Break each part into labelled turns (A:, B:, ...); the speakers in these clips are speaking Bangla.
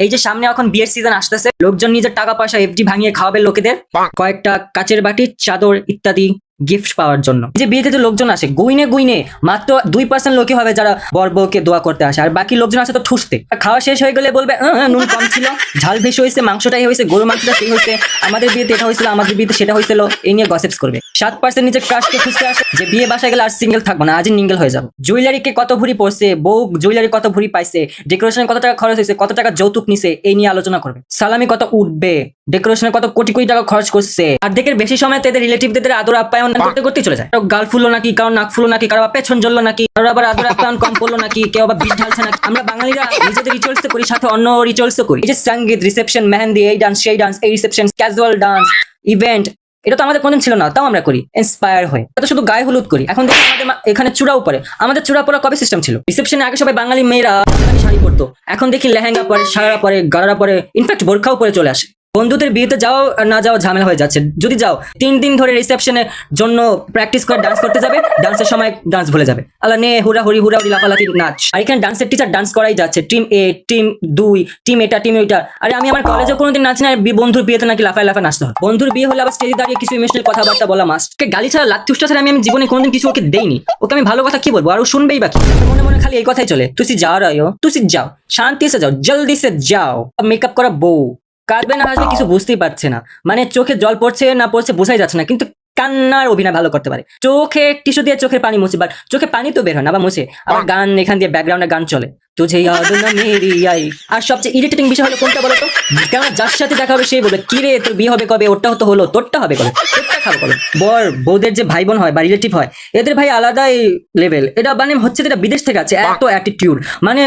A: এই যে সামনে এখন বিয়ের সিজন আসতেছে, লোকজন নিজের টাকা পয়সা এফডি ভাঙিয়ে খাওয়াবে লোকেদের কয়েকটা কাচের বাটি, চাদর ইত্যাদি গিফট পাওয়ার জন্য। যে বিয়েতে যে লোকজন আসে গুইনে গুইনে মাত্র 2% লোকই হবে যারা বর বউকে দোয়া করতে আসে, আর বাকি লোকজন আছে তো ঠুসতে। খাওয়া শেষ হয়ে গেলে বলবে নুন কম ছিল, ঝাল বেশি হয়েছে, মাংসটাই হয়েছে, গরু মাংসটা সেই হয়েছে, আমাদের বিয়েতে এটা হয়েছিল, আমাদের বিয়েতে সেটা হয়েছিল, এই নিয়ে গসিপস করবে। 7% নিজের ক্রাশকে খুঁজতে আসে, যে বিয়ে বাসায় গেলে আর সিঙ্গেল থাকবো না, আজই নিঙ্গেল হয়ে যাবো। জুয়েলারিকে কত ভরি পড়ছে, বউ জুয়েলারি কত ভরি পাইছে, ডেকোরেশনে কত টাকা খরচ হয়েছে, কত টাকা যৌতুক নিছে, এই নিয়ে আলোচনা করবে। সালামি কত উঠবে, ডেকোরেশনে কত কোটি কোটি টাকা খরচ করছে। অর্ধেকের বেশি সময় তাদের রিলেটিভদের আদর আপ্যায়ন করতে করতে চলে যায়। গাল ফুলো নাকি, কারো নাক ফুলো নাকি, কারো পেছন জ্বললো নাকি, কারো আবার আদর আপ্যায়ন কম করলো নাকি, কেউ আবার বিষ ঢালছে নাকি। আমরা বাঙালিরা নিজেদের রিচুয়ালস করি, সাথে অন্য রিচুয়ালস করি। এই যে সঙ্গীত, রিসেপশন, মেহেন্দি, এই ডান্স সেই ডান্স, এই রিসেপশন, ক্যাজুয়াল ডান্স, ইভেন্ট, এটা তো আমাদের কোনদিন ছিল না, তাও আমরা করি ইন্সপায়ার হয়ে। এটা শুধু গায়ে হলুদ করি। এখন দেখি আমাদের এখানে চূড়াও পরে। আমাদের চূড়া পরা কবে সিস্টেম ছিল? রিসেপশনে আগে সবাই বাঙালি মেয়েরা শাড়ি পরতো, এখন দেখি লেহেঙ্গা পরে, সারা পরে, গাড়া পরে, ইনফ্যাক্ট বোরখাও পরে চলে আসে। বন্ধুদের বিয়েতে যাও আর না যাও ঝামেলা হয়ে যাচ্ছে। যদি যাও 3 দিন ধরে রিসেপশনের জন্য প্র্যাকটিস করে ডান্স করতে যাবে, ডান্সের সময় ডান্স ভুলে যাবে। আল্লাহ নে হুরা হুরি লাফালাফি নাচ। আর এখানে ডান্সের টিচার ডান্স করাই যাচ্ছে, টিম এ, টিম 2, টিম এটা, টিম ওইটা। আরে আমি আমার কলেজে কোনোদিন নাচি না, বন্ধুর বিয়েতে নাকি লাফায় লাফায় নাচতে হয়। বন্ধুর বিয়ে হলে আবার স্টেজে দাঁড়িয়ে কিছু ইমোশনাল কথাবার্তা বলা মাস্ট। গালি ছাড়া লাত্তুষ্টা ছাড়া আমি জীবনে কোনোদিন কিছু ওকে দেইনি। ওকে আমি ভালো কথা কি বলবো, আর ও শুনবেই বাকি। মনে মনে খালি এই কথাই চলে, তুই যাও রায়ো, তুই যাও, শান্তি সে যাও, জলদি সে যাও। মেকআপ করা বউ কাঁদবে না হাসবে কিছু বুঝতেই পারছে না, মানে চোখে জল পড়ছে না পড়ছে বোঝাই যাচ্ছে না, কিন্তু কান্নার অভিনয় ভালো করতে পারে। চোখে টিস্যু দিয়ে চোখের পানি মুছে, বাট চোখে পানি তো বের হয় না, বা মুছে আবার গান এখান দিয়ে ব্যাকগ্রাউন্ডে গান চলে, তুঝে ইয়াদ না মেরি আই। আর সবচেয়ে ইরিটেটিং বিষয় হলো কোনটা বলো তো? কেন যার সাথে দেখা হবে সেই বলবে কি রে তোর বিয়ে হবে কবে, ওরটা তো হলো, তোরটা হবে কবে, তোরটা খাবো কবে। বর বউদের যে ভাই বোন হয় বা রিলেটিভ হয়, এদের ভাই আলাদাই লেভেল। এটা মানে হচ্ছে যেটা বিদেশ থেকে আছে, এত অ্যাটিটিউড, মানে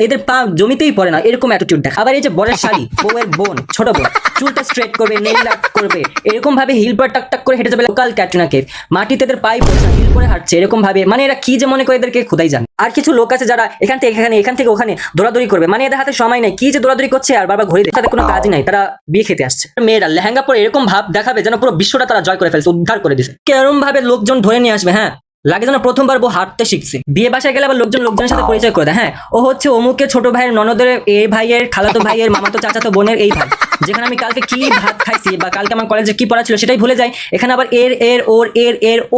A: এদের পা জমিতেই পড়ে না, এরকম অ্যাটিটিউড দেখা। আবার এই যে বরের শাড়ি, বউয়ের বোন, ছোট বোন, চুলটা স্ট্রেট করবে, নেইল আর্ট করবে, এরকম ভাবে হিল পরে টাক টাক করে হেঁটে যাবে লোকাল ক্যাটরিনা কাইফ। মাটিতে এদের পাই পড়ছে না, হিল পরে হাঁটছে, এরকম ভাবে। মানে এরা কি যে মনে করে এদেরকে খোদাই জানে। আর কিছু লোক আছে যারা এখান থেকে এখানে, এখান থেকে ওখানে দৌড়াদৌড়ি করবে, মানে এদের হাতে সময় নেই, কি যে দৌড়াদৌড়ি করছে আর বারবার ঘুরে, তাদের কোনো কাজই নাই, তারা বিয়ে খেতে আসছে। মেয়েরা লেহেঙ্গা পরে এরকম ভাব দেখাবে যেন পুরো বিশ্বটা তারা জয় করে ফেলছে, উদ্ধার করে দিছে। কেরম ভাবে লোকজন ধরে নিয়ে আসবে, হ্যাঁ লাগে যেন প্রথমবার বউ হাঁটতে শিখছে। বিয়ে বাসায় গেলে আবার লোকজনের সাথে পরিচয় করে দেয়, হ্যাঁ ও হচ্ছে অমুকের ছোট ভাইয়ের ননদের এই ভাইয়ের খালাতো ভাইয়ের মামাতো চাচাতো বোনের এই ভাই। যেখানে আমি কালকে কি ভাত খাইছি বা কালকে আমার কলেজে কি পড়া ছিল সেটাই ভুলে যাই, এখানে আবার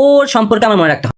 A: ওর সম্পর্কে আমার মনে রাখতে হয়।